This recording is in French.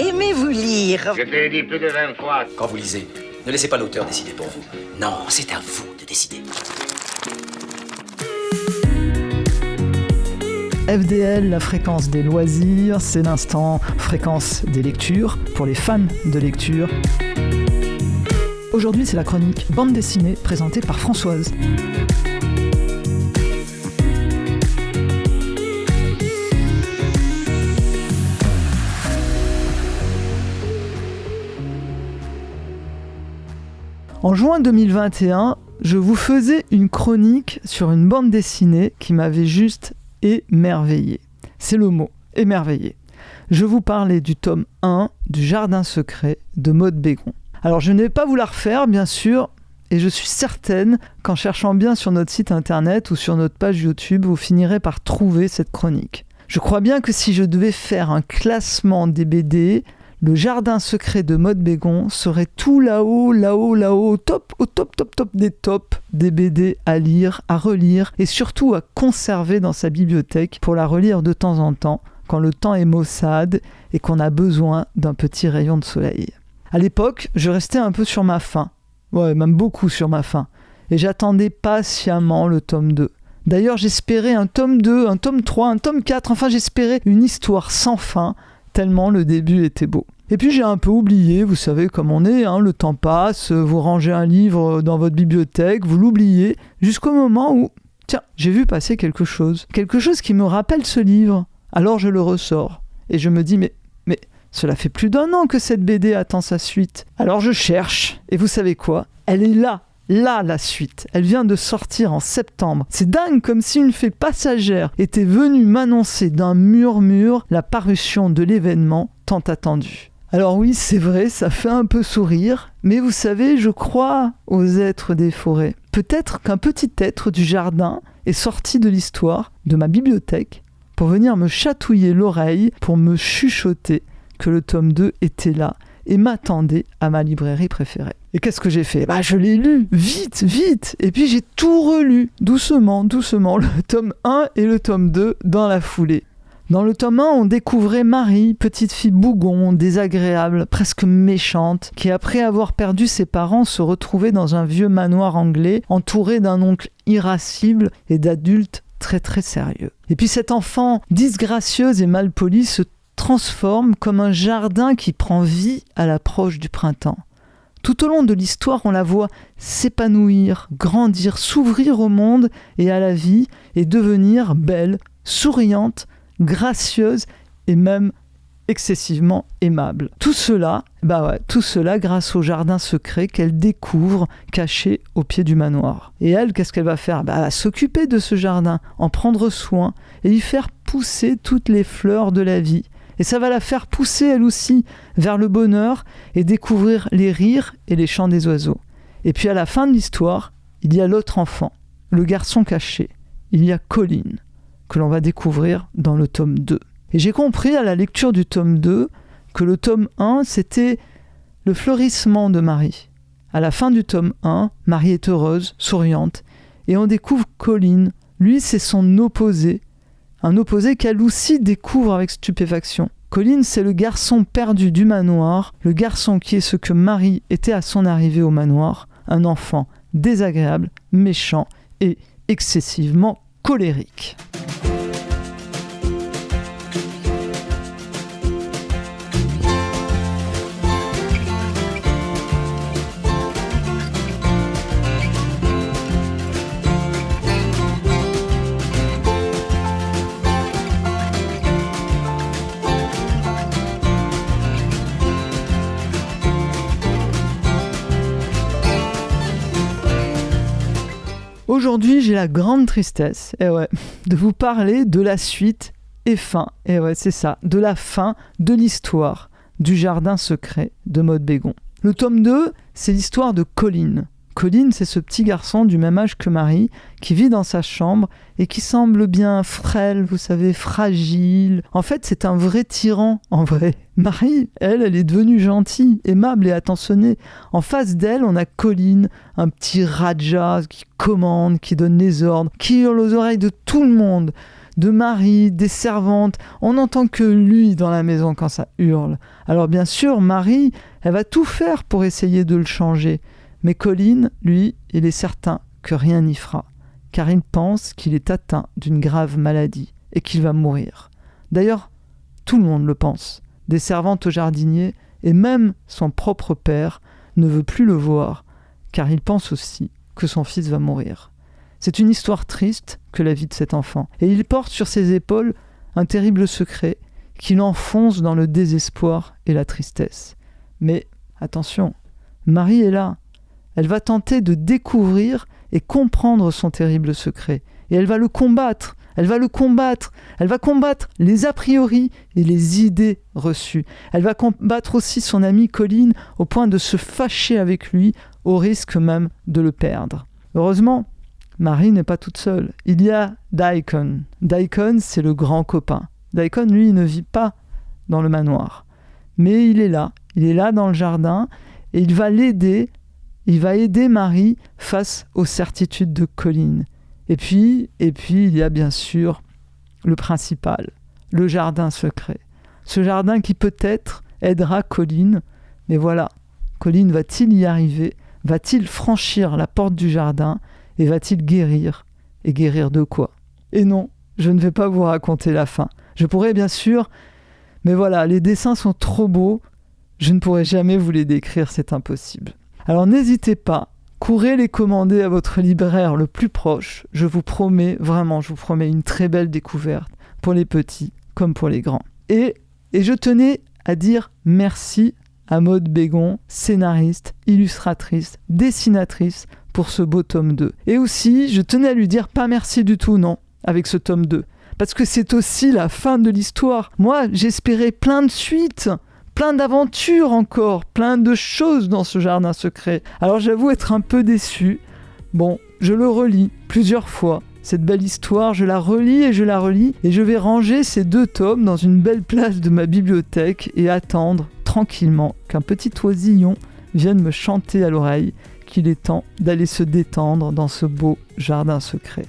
Aimez-vous lire? Je te l'ai dit plus de 20 fois. Quand vous lisez, ne laissez pas l'auteur décider pour vous. Non, c'est à vous de décider. FDL, la fréquence des loisirs, c'est l'instant fréquence des lectures pour les fans de lecture. Aujourd'hui, c'est la chronique bande dessinée présentée par Françoise. En juin 2021, je vous faisais une chronique sur une bande dessinée qui m'avait juste émerveillé. C'est le mot, émerveillé. Je vous parlais du tome 1 du Jardin secret de Maud Bégon. Alors je ne vais pas vous la refaire, bien sûr, et je suis certaine qu'en cherchant bien sur notre site internet ou sur notre page YouTube, vous finirez par trouver cette chronique. Je crois bien que si je devais faire un classement des BD, le Jardin secret de Maud Bégon serait tout là-haut, au top des tops des BD à lire, à relire et surtout à conserver dans sa bibliothèque pour la relire de temps en temps quand le temps est maussade et qu'on a besoin d'un petit rayon de soleil. À l'époque, je restais un peu sur ma faim, même beaucoup sur ma faim, et j'attendais patiemment le tome 2. D'ailleurs, j'espérais un tome 2, un tome 3, un tome 4, enfin j'espérais une histoire sans fin, tellement le début était beau. Et puis j'ai un peu oublié, vous savez comme on est, le temps passe, vous rangez un livre dans votre bibliothèque, vous l'oubliez, jusqu'au moment où, tiens, j'ai vu passer quelque chose qui me rappelle ce livre. Alors je le ressors, et je me dis, mais cela fait plus d'1 an que cette BD attend sa suite. Alors je cherche, et vous savez quoi ? Elle est là, la suite. Elle vient de sortir en septembre. C'est dingue, comme si une fée passagère était venue m'annoncer d'un murmure la parution de l'événement tant attendu. Alors oui, c'est vrai, ça fait un peu sourire, mais vous savez, je crois aux êtres des forêts. Peut-être qu'un petit être du jardin est sorti de l'histoire, de ma bibliothèque, pour venir me chatouiller l'oreille, pour me chuchoter que le tome 2 était là et m'attendait à ma librairie préférée. Et qu'est-ce que j'ai fait ? Je l'ai lu, vite, et puis j'ai tout relu, doucement, le tome 1 et le tome 2 dans la foulée. Dans le tome 1, on découvrait Marie, petite fille bougon, désagréable, presque méchante, qui après avoir perdu ses parents se retrouvait dans un vieux manoir anglais, entourée d'un oncle irascible et d'adultes très très sérieux. Et puis cette enfant disgracieuse et malpolie se transforme comme un jardin qui prend vie à l'approche du printemps. Tout au long de l'histoire, on la voit s'épanouir, grandir, s'ouvrir au monde et à la vie et devenir belle, souriante, gracieuse et même excessivement aimable. Tout cela grâce au jardin secret qu'elle découvre caché au pied du manoir. Et elle, qu'est-ce qu'elle va faire ? Elle va s'occuper de ce jardin, en prendre soin et y faire pousser toutes les fleurs de la vie. Et ça va la faire pousser elle aussi vers le bonheur et découvrir les rires et les chants des oiseaux. Et puis à la fin de l'histoire, il y a l'autre enfant, le garçon caché. Il y a Colline, que l'on va découvrir dans le tome 2. Et j'ai compris à la lecture du tome 2 que le tome 1, c'était le fleurissement de Marie. À la fin du tome 1, Marie est heureuse, souriante, et on découvre Colline. Lui, c'est son opposé. Un opposé qu'elle aussi découvre avec stupéfaction. Colline, c'est le garçon perdu du manoir, le garçon qui est ce que Marie était à son arrivée au manoir, un enfant désagréable, méchant et excessivement colérique. Aujourd'hui, j'ai la grande tristesse, de vous parler de la suite et fin, c'est ça, de la fin de l'histoire du Jardin secret de Maud Bégon. Le tome 2, c'est l'histoire de Colline. Colline, c'est ce petit garçon du même âge que Marie, qui vit dans sa chambre et qui semble bien frêle, vous savez, fragile. En fait, c'est un vrai tyran, en vrai. Marie, elle est devenue gentille, aimable et attentionnée. En face d'elle, on a Colline, un petit raja qui commande, qui donne les ordres, qui hurle aux oreilles de tout le monde. de Marie, des servantes. On n'entend que lui dans la maison quand ça hurle. Alors bien sûr, Marie, elle va tout faire pour essayer de le changer. Mais Colin, lui, il est certain que rien n'y fera, car il pense qu'il est atteint d'une grave maladie et qu'il va mourir. D'ailleurs, tout le monde le pense. Des servantes au jardinier et même son propre père ne veut plus le voir, car il pense aussi que son fils va mourir. C'est une histoire triste que la vie de cet enfant. Et il porte sur ses épaules un terrible secret qui l'enfonce dans le désespoir et la tristesse. Mais attention, Marie est là. Elle va tenter de découvrir et comprendre son terrible secret. Et elle va le combattre. Elle va combattre les a priori et les idées reçues. Elle va combattre aussi son ami Colin au point de se fâcher avec lui, au risque même de le perdre. Heureusement, Marie n'est pas toute seule. Il y a Daikon. Daikon, c'est le grand copain. Daikon, lui, il ne vit pas dans le manoir. Mais il est là dans le jardin, et il va l'aider, il va aider Marie face aux certitudes de Colin. Et puis, il y a bien sûr le principal, le jardin secret. Ce jardin qui peut-être aidera Colin, mais voilà, Colin va-t-il y arriver ? Va-t-il franchir la porte du jardin et va-t-il guérir ? Et guérir de quoi ? Et non, je ne vais pas vous raconter la fin. Je pourrais bien sûr, mais voilà, les dessins sont trop beaux, je ne pourrai jamais vous les décrire, c'est impossible. Alors n'hésitez pas, courez les commander à votre libraire le plus proche. Je vous promets, vraiment, je vous promets une très belle découverte pour les petits comme pour les grands. Et je tenais à dire merci à Maude Bégon, scénariste, illustratrice, dessinatrice pour ce beau tome 2. Et aussi, je tenais à lui dire pas merci du tout, non, avec ce tome 2. Parce que c'est aussi la fin de l'histoire. Moi, j'espérais plein de suites, plein d'aventures encore, plein de choses dans ce jardin secret. Alors j'avoue être un peu déçu. Bon, je le relis plusieurs fois. Cette belle histoire, je la relis et je vais ranger ces 2 tomes dans une belle place de ma bibliothèque et attendre tranquillement qu'un petit oisillon vienne me chanter à l'oreille qu'il est temps d'aller se détendre dans ce beau jardin secret.